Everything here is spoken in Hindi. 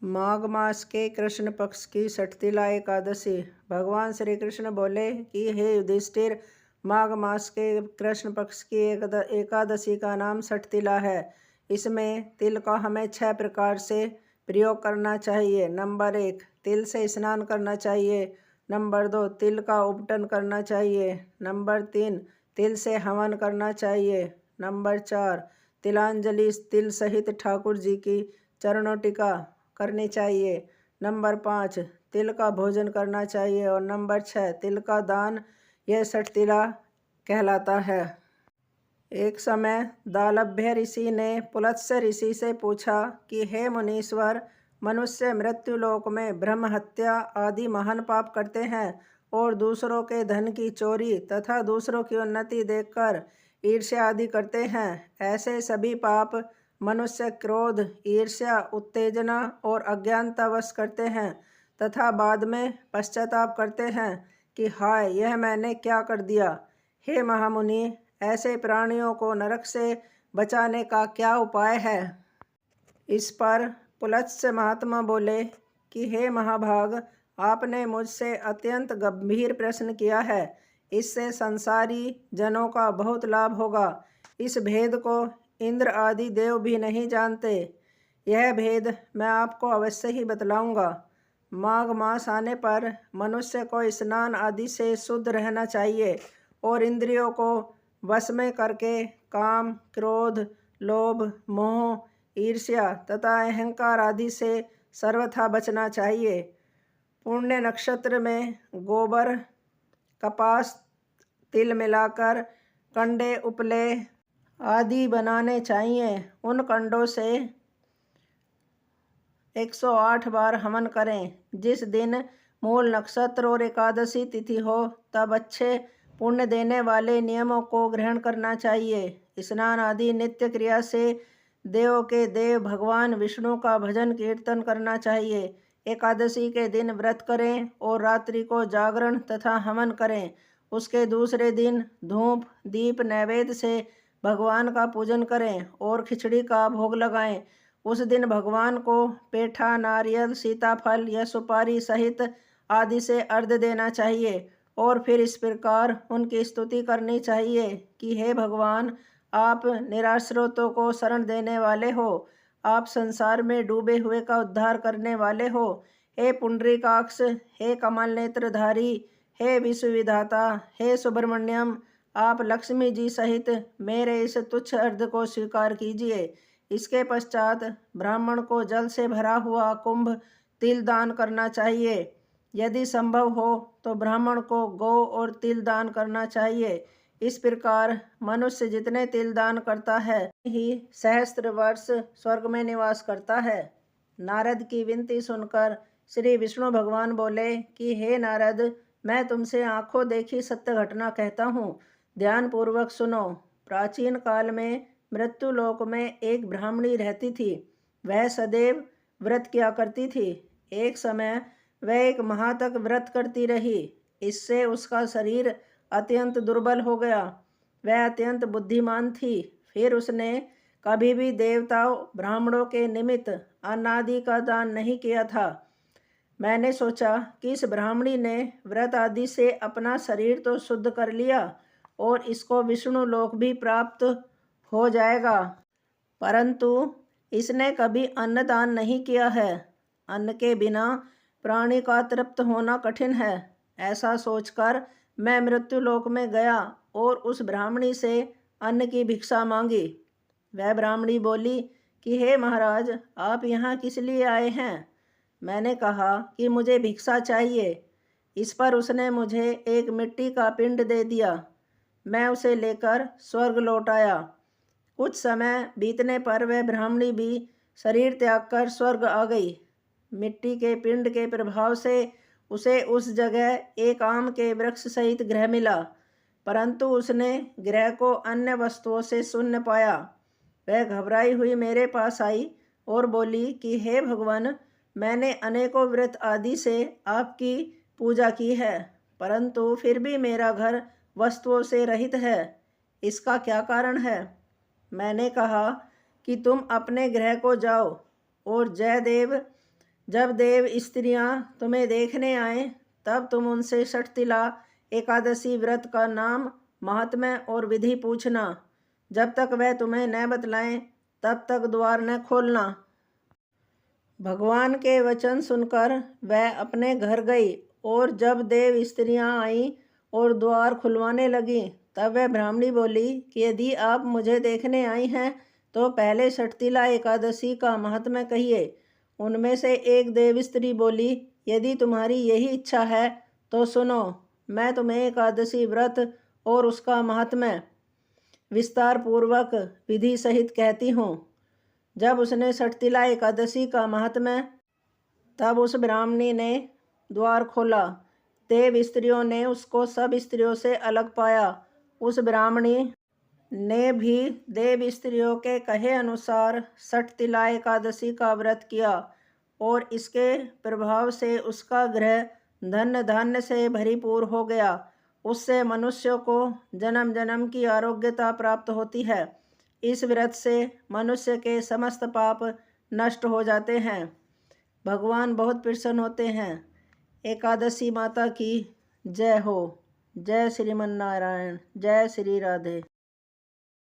माघ मास के कृष्ण पक्ष की षठतिला एकादशी। भगवान श्री कृष्ण बोले कि हे युधिष्ठिर, माघ मास के कृष्ण पक्ष की एकादशी का नाम षठतिला है। इसमें तिल का हमें 6 प्रकार से प्रयोग करना चाहिए। नंबर 1, तिल से स्नान करना चाहिए। नंबर 2, तिल का उपटन करना चाहिए। नंबर 3, तिल से हवन करना चाहिए। नंबर 4, तिलांजलि तिल सहित ठाकुर जी की चरणों टीका करनी चाहिए। नंबर 5, तिल का भोजन करना चाहिए। और नंबर 6, तिल का दान। यह षठतिला कहलाता है। एक समय दालभ्य ऋषि ने पुलत्स्य ऋषि से पूछा कि हे मुनीश्वर, मनुष्य मृत्युलोक में ब्रह्म हत्या आदि महान पाप करते हैं और दूसरों के धन की चोरी तथा दूसरों की उन्नति देखकर ईर्ष्या आदि करते हैं। ऐसे सभी पाप मनुष्य क्रोध, ईर्ष्या, उत्तेजना और अज्ञानतावश करते हैं तथा बाद में पश्चाताप करते हैं कि हाय, यह मैंने क्या कर दिया। हे महामुनि, ऐसे प्राणियों को नरक से बचाने का क्या उपाय है? इस पर पुलत्स्य महात्मा बोले कि हे महाभाग, आपने मुझसे अत्यंत गंभीर प्रश्न किया है। इससे संसारी जनों का बहुत लाभ होगा। इस भेद को इंद्र आदि देव भी नहीं जानते। यह भेद मैं आपको अवश्य ही बतलाऊंगा। माघ मास आने पर मनुष्य को स्नान आदि से शुद्ध रहना चाहिए और इंद्रियों को वश में करके काम, क्रोध, लोभ, मोह, ईर्ष्या तथा अहंकार आदि से सर्वथा बचना चाहिए। पुण्य नक्षत्र में गोबर, कपास, तिल मिलाकर कंडे, उपले आदि बनाने चाहिए। उन कंडों से 108 बार हवन करें। जिस दिन मूल नक्षत्र और एकादशी तिथि हो तब अच्छे पुण्य देने वाले नियमों को ग्रहण करना चाहिए। स्नान आदि नित्य क्रिया से देव के देव भगवान विष्णु का भजन कीर्तन करना चाहिए। एकादशी के दिन व्रत करें और रात्रि को जागरण तथा हवन करें। उसके दूसरे दिन धूप, दीप, नैवेद्य से भगवान का पूजन करें और खिचड़ी का भोग लगाएं। उस दिन भगवान को पेठा, नारियल, सीताफल या सुपारी सहित आदि से अर्घ्य देना चाहिए और फिर इस प्रकार उनकी स्तुति करनी चाहिए कि हे भगवान, आप निराश्रितों को शरण देने वाले हो। आप संसार में डूबे हुए का उद्धार करने वाले हो। हे पुंडरीकाक्ष, हे कमल नेत्रधारी, हे विश्वविधाता, हे सुब्रमण्यम, आप लक्ष्मी जी सहित मेरे इस तुच्छ अर्घ्य को स्वीकार कीजिए। इसके पश्चात ब्राह्मण को जल से भरा हुआ कुंभ तिल दान करना चाहिए। यदि संभव हो तो ब्राह्मण को गौ और तिल दान करना चाहिए। इस प्रकार मनुष्य जितने तिल दान करता है ही सहस्त्र वर्ष स्वर्ग में निवास करता है। नारद की विनती सुनकर श्री विष्णु भगवान बोले कि हे नारद, मैं तुमसे आंखों देखी सत्य घटना कहता हूँ, ध्यान पूर्वक सुनो। प्राचीन काल में मृत्युलोक में एक ब्राह्मणी रहती थी। वह सदैव व्रत किया करती थी। एक समय वह एक माह तक व्रत करती रही। इससे उसका शरीर अत्यंत दुर्बल हो गया। वह अत्यंत बुद्धिमान थी। फिर उसने कभी भी देवताओं, ब्राह्मणों के निमित्त अन्न आदि का दान नहीं किया था। मैंने सोचा कि इस ब्राह्मणी ने व्रत आदि से अपना शरीर तो शुद्ध कर लिया और इसको विष्णु लोक भी प्राप्त हो जाएगा, परंतु इसने कभी अन्नदान नहीं किया है। अन्न के बिना प्राणी का तृप्त होना कठिन है। ऐसा सोचकर मैं मृत्युलोक में गया और उस ब्राह्मणी से अन्न की भिक्षा मांगी। वह ब्राह्मणी बोली कि हे महाराज, आप यहाँ किस लिए आए हैं? मैंने कहा कि मुझे भिक्षा चाहिए। इस पर उसने मुझे एक मिट्टी का पिंड दे दिया। मैं उसे लेकर स्वर्ग लौट आया। कुछ समय बीतने पर वह ब्राह्मणी भी शरीर त्याग कर स्वर्ग आ गई। मिट्टी के पिंड के प्रभाव से उसे उस जगह एक आम के वृक्ष सहित गृह मिला, परंतु उसने गृह को अन्य वस्तुओं से शून्य पाया। वह घबराई हुई मेरे पास आई और बोली कि हे भगवान, मैंने अनेकों व्रत आदि से आपकी पूजा की है, परंतु फिर भी मेरा घर वस्तुओं से रहित है। इसका क्या कारण है? मैंने कहा कि तुम अपने गृह को जाओ और जयदेव जब देव स्त्रियां तुम्हें देखने आए तब तुम उनसे षटतिला एकादशी व्रत का नाम, महात्म्य और विधि पूछना। जब तक वह तुम्हें न बतलाएं तब तक द्वार न खोलना। भगवान के वचन सुनकर वह अपने घर गई और जब देव स्त्रियां आईं और द्वार खुलवाने लगी तब वह ब्राह्मणी बोली कि यदि आप मुझे देखने आई हैं तो पहले षटतिला एकादशी का महात्म्य कहिए। उनमें से एक देव स्त्री बोली, यदि तुम्हारी यही इच्छा है तो सुनो, मैं तुम्हें एकादशी व्रत और उसका महात्म्य विस्तार पूर्वक विधि सहित कहती हूँ। जब उसने षटतिला एकादशी का महात्म्य, तब उस ब्राह्मणी ने द्वार खोला। देव स्त्रियों ने उसको सब स्त्रियों से अलग पाया। उस ब्राह्मणी ने भी देव स्त्रियों के कहे अनुसार षटतिला एकादशी का व्रत किया और इसके प्रभाव से उसका गृह धन धान्य से भरीपूर हो गया। उससे मनुष्य को जन्म जन्म की आरोग्यता प्राप्त होती है। इस व्रत से मनुष्य के समस्त पाप नष्ट हो जाते हैं। भगवान बहुत प्रसन्न होते हैं। एकादशी माता की जय हो। जय श्रीमन नारायण। जय श्री राधे।